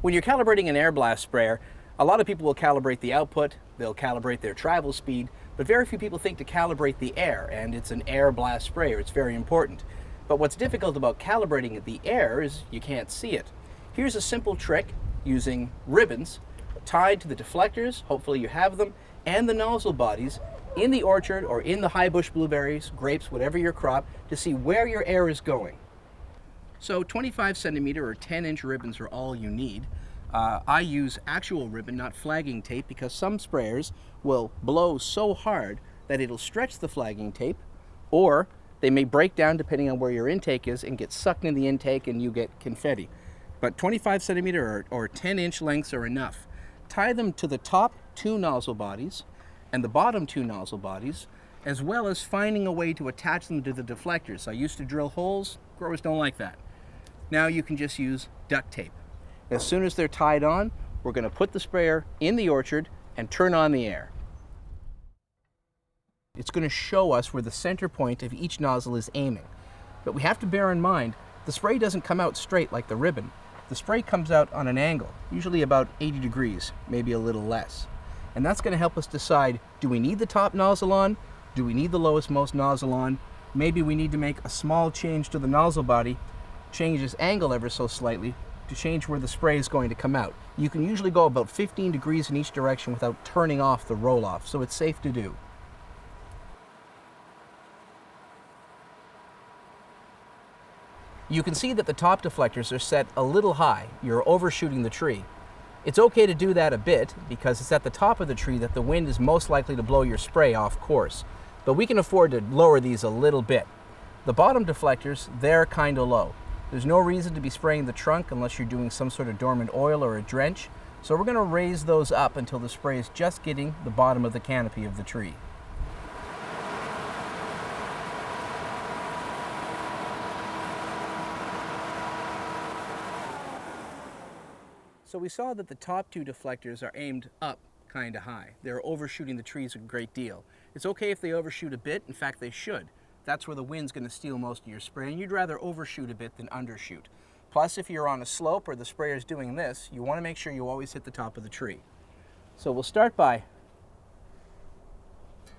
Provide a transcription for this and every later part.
When you're calibrating an Airblast sprayer, a lot of people will calibrate the output, they'll calibrate their travel speed, but very few people think to calibrate the air, and it's an Airblast sprayer. It's very important. But what's difficult about calibrating the air is you can't see it. Here's a simple trick using ribbons tied to the deflectors, hopefully you have them, and the nozzle bodies in the orchard or in the high bush blueberries, grapes, whatever your crop, to see where your air is going. So 25 centimeter or 10-inch ribbons are all you need. I use actual ribbon, not flagging tape, because some sprayers will blow so hard that it'll stretch the flagging tape, or they may break down depending on where your intake is and get sucked in the intake and you get confetti. But 25 centimeter or 10-inch lengths are enough. Tie them to the top two nozzle bodies and the bottom two nozzle bodies, as well as finding a way to attach them to the deflectors. I used to drill holes. Growers don't like that. Now you can just use duct tape. As soon as they're tied on, we're going to put the sprayer in the orchard and turn on the air. It's going to show us where the center point of each nozzle is aiming. But we have to bear in mind, the spray doesn't come out straight like the ribbon. The spray comes out on an angle, usually about 80 degrees, maybe a little less. And that's going to help us decide, do we need the top nozzle on? Do we need the lowest most nozzle on? Maybe we need to make a small change to the nozzle body, change its angle ever so slightly to change where the spray is going to come out. You can usually go about 15 degrees in each direction without turning off the roll-off, so it's safe to do. You can see that the top deflectors are set a little high. You're overshooting the tree. It's okay to do that a bit because it's at the top of the tree that the wind is most likely to blow your spray off course. But we can afford to lower these a little bit. The bottom deflectors, they're kind of low. There's no reason to be spraying the trunk unless you're doing some sort of dormant oil or a drench. So we're going to raise those up until the spray is just getting the bottom of the canopy of the tree. So we saw that the top two deflectors are aimed up kind of high. They're overshooting the trees a great deal. It's okay if they overshoot a bit. In fact, they should. That's where the wind's going to steal most of your spray, and you'd rather overshoot a bit than undershoot. Plus, if you're on a slope or the sprayer's doing this, you want to make sure you always hit the top of the tree. So we'll start by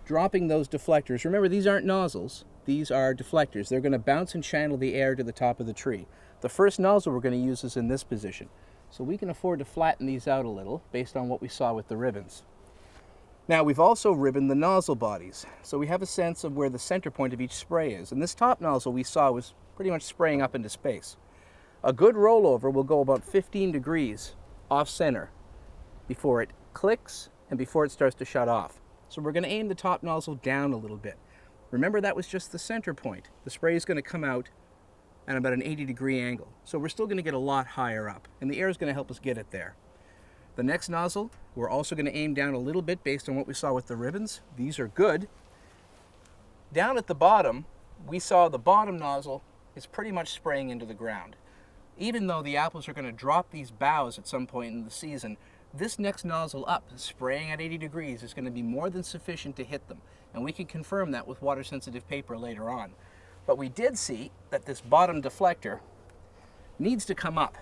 dropping those deflectors. Remember, these aren't nozzles. These are deflectors. They're going to bounce and channel the air to the top of the tree. The first nozzle we're going to use is in this position. So we can afford to flatten these out a little based on what we saw with the ribbons. Now we've also ribboned the nozzle bodies, so we have a sense of where the center point of each spray is. And this top nozzle we saw was pretty much spraying up into space. A good rollover will go about 15 degrees off center before it clicks and before it starts to shut off. So we're going to aim the top nozzle down a little bit. Remember, that was just the center point. The spray is going to come out at about an 80-degree angle. So we're still going to get a lot higher up, and the air is going to help us get it there. The next nozzle, we're also going to aim down a little bit based on what we saw with the ribbons. These are good. Down at the bottom, we saw the bottom nozzle is pretty much spraying into the ground. Even though the apples are going to drop these boughs at some point in the season, this next nozzle up, spraying at 80 degrees, is going to be more than sufficient to hit them. And we can confirm that with water-sensitive paper later on. But we did see that this bottom deflector needs to come up.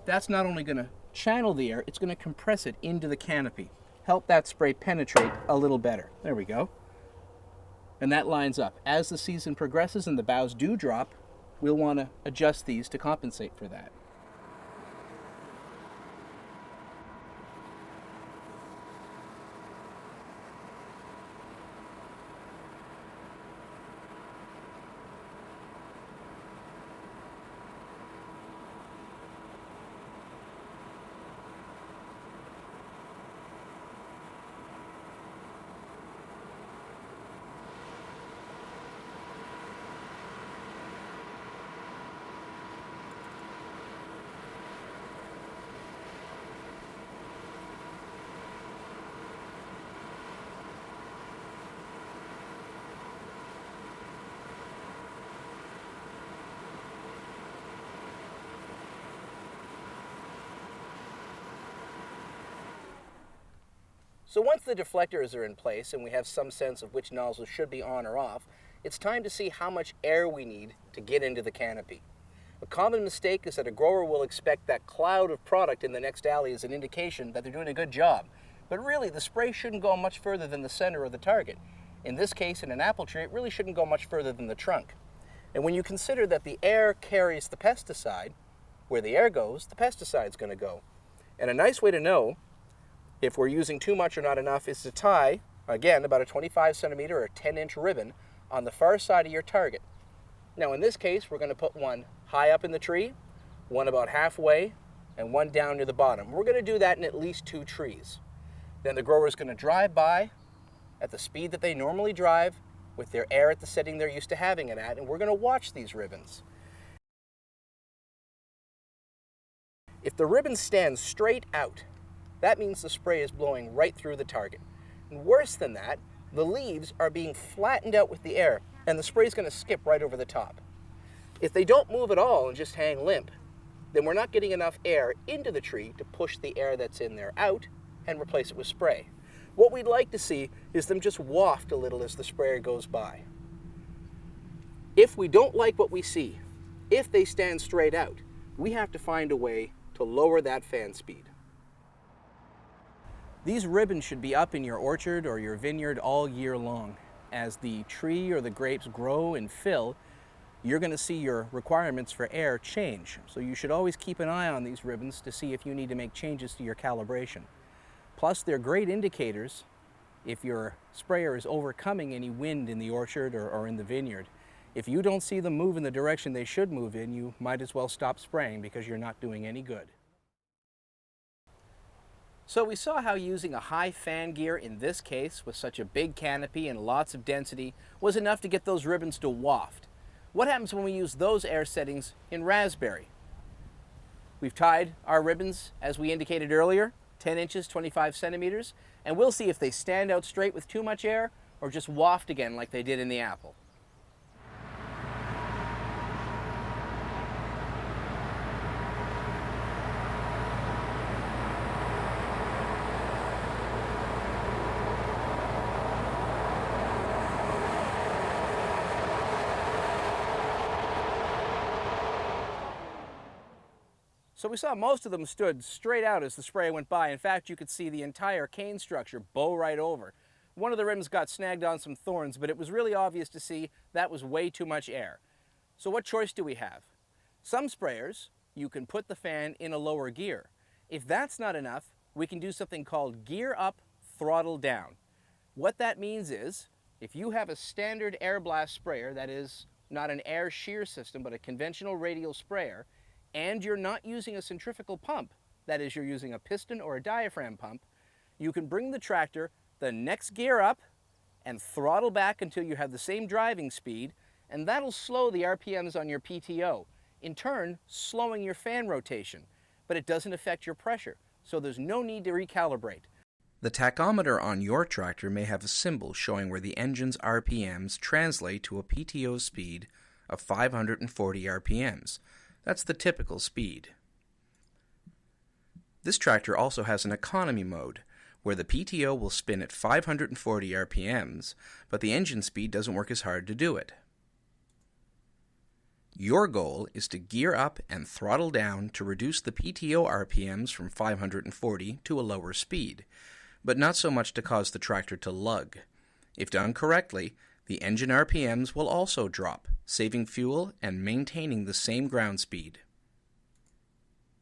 That's not only going to channel the air, it's going to compress it into the canopy. Help that spray penetrate a little better. There we go. And that lines up. As the season progresses and the boughs do drop, we'll want to adjust these to compensate for that. So once the deflectors are in place and we have some sense of which nozzle should be on or off, it's time to see how much air we need to get into the canopy. A common mistake is that a grower will expect that cloud of product in the next alley as an indication that they're doing a good job. But really, the spray shouldn't go much further than the center of the target. In this case, in an apple tree, it really shouldn't go much further than the trunk. And when you consider that the air carries the pesticide, where the air goes, the pesticide's going to go. And a nice way to know if we're using too much or not enough is to tie, again, about a 25 centimeter or 10-inch ribbon on the far side of your target. Now in this case, we're going to put one high up in the tree, one about halfway, and one down near the bottom. We're going to do that in at least 2 trees. Then the grower is going to drive by at the speed that they normally drive with their air at the setting they're used to having it at, and we're going to watch these ribbons. If the ribbon stands straight out, that means the spray is blowing right through the target. And worse than that, the leaves are being flattened out with the air, and the spray is going to skip right over the top. If they don't move at all and just hang limp, then we're not getting enough air into the tree to push the air that's in there out and replace it with spray. What we'd like to see is them just waft a little as the sprayer goes by. If we don't like what we see, if they stand straight out, we have to find a way to lower that fan speed. These ribbons should be up in your orchard or your vineyard all year long. As the tree or the grapes grow and fill, you're going to see your requirements for air change. So you should always keep an eye on these ribbons to see if you need to make changes to your calibration. Plus, they're great indicators if your sprayer is overcoming any wind in the orchard or in the vineyard. If you don't see them move in the direction they should move in, you might as well stop spraying because you're not doing any good. So we saw how using a high fan gear in this case with such a big canopy and lots of density was enough to get those ribbons to waft. What happens when we use those air settings in raspberry? We've tied our ribbons, as we indicated earlier, 10 inches, 25 centimeters, and we'll see if they stand out straight with too much air or just waft again like they did in the apple. So we saw most of them stood straight out as the spray went by. In fact, you could see the entire cane structure bow right over. One of the rims got snagged on some thorns, but it was really obvious to see that was way too much air. So what choice do we have? Some sprayers, you can put the fan in a lower gear. If that's not enough, we can do something called gear up, throttle down. What that means is, if you have a standard Airblast sprayer, that is not an air shear system, but a conventional radial sprayer, and you're not using a centrifugal pump, that is, you're using a piston or a diaphragm pump, you can bring the tractor the next gear up and throttle back until you have the same driving speed, and that'll slow the RPMs on your PTO, in turn slowing your fan rotation, but it doesn't affect your pressure, so there's no need to recalibrate. The tachometer on your tractor may have a symbol showing where the engine's RPMs translate to a PTO speed of 540 RPMs. That's the typical speed. This tractor also has an economy mode, where the PTO will spin at 540 RPMs, but the engine speed doesn't work as hard to do it. Your goal is to gear up and throttle down to reduce the PTO RPMs from 540 to a lower speed, but not so much to cause the tractor to lug. If done correctly, the engine RPMs will also drop, saving fuel and maintaining the same ground speed.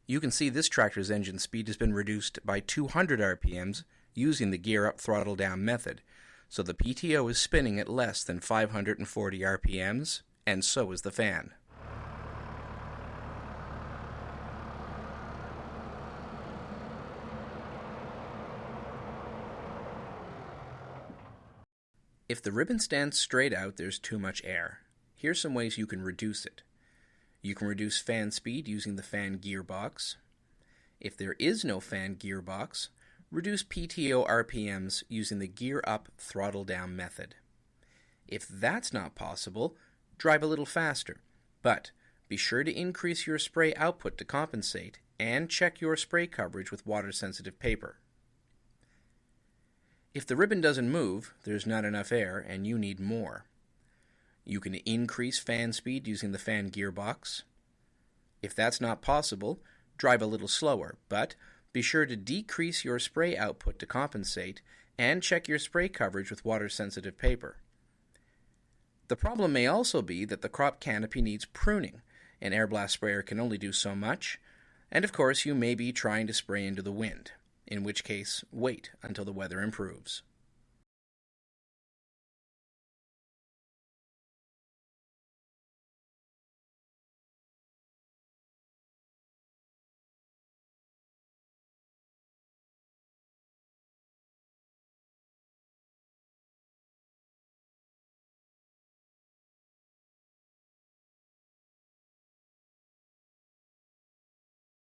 You can see this tractor's engine speed has been reduced by 200 RPMs using the gear up throttle down method, so the PTO is spinning at less than 540 RPMs, and so is the fan. If the ribbon stands straight out, there's too much air. Here's some ways you can reduce it. You can reduce fan speed using the fan gearbox. If there is no fan gearbox, reduce PTO RPMs using the gear up throttle down method. If that's not possible, drive a little faster, but be sure to increase your spray output to compensate and check your spray coverage with water-sensitive paper. If the ribbon doesn't move, there's not enough air and you need more. You can increase fan speed using the fan gearbox. If that's not possible, drive a little slower, but be sure to decrease your spray output to compensate and check your spray coverage with water-sensitive paper. The problem may also be that the crop canopy needs pruning. An Airblast sprayer can only do so much, and of course you may be trying to spray into the wind, in which case wait until the weather improves.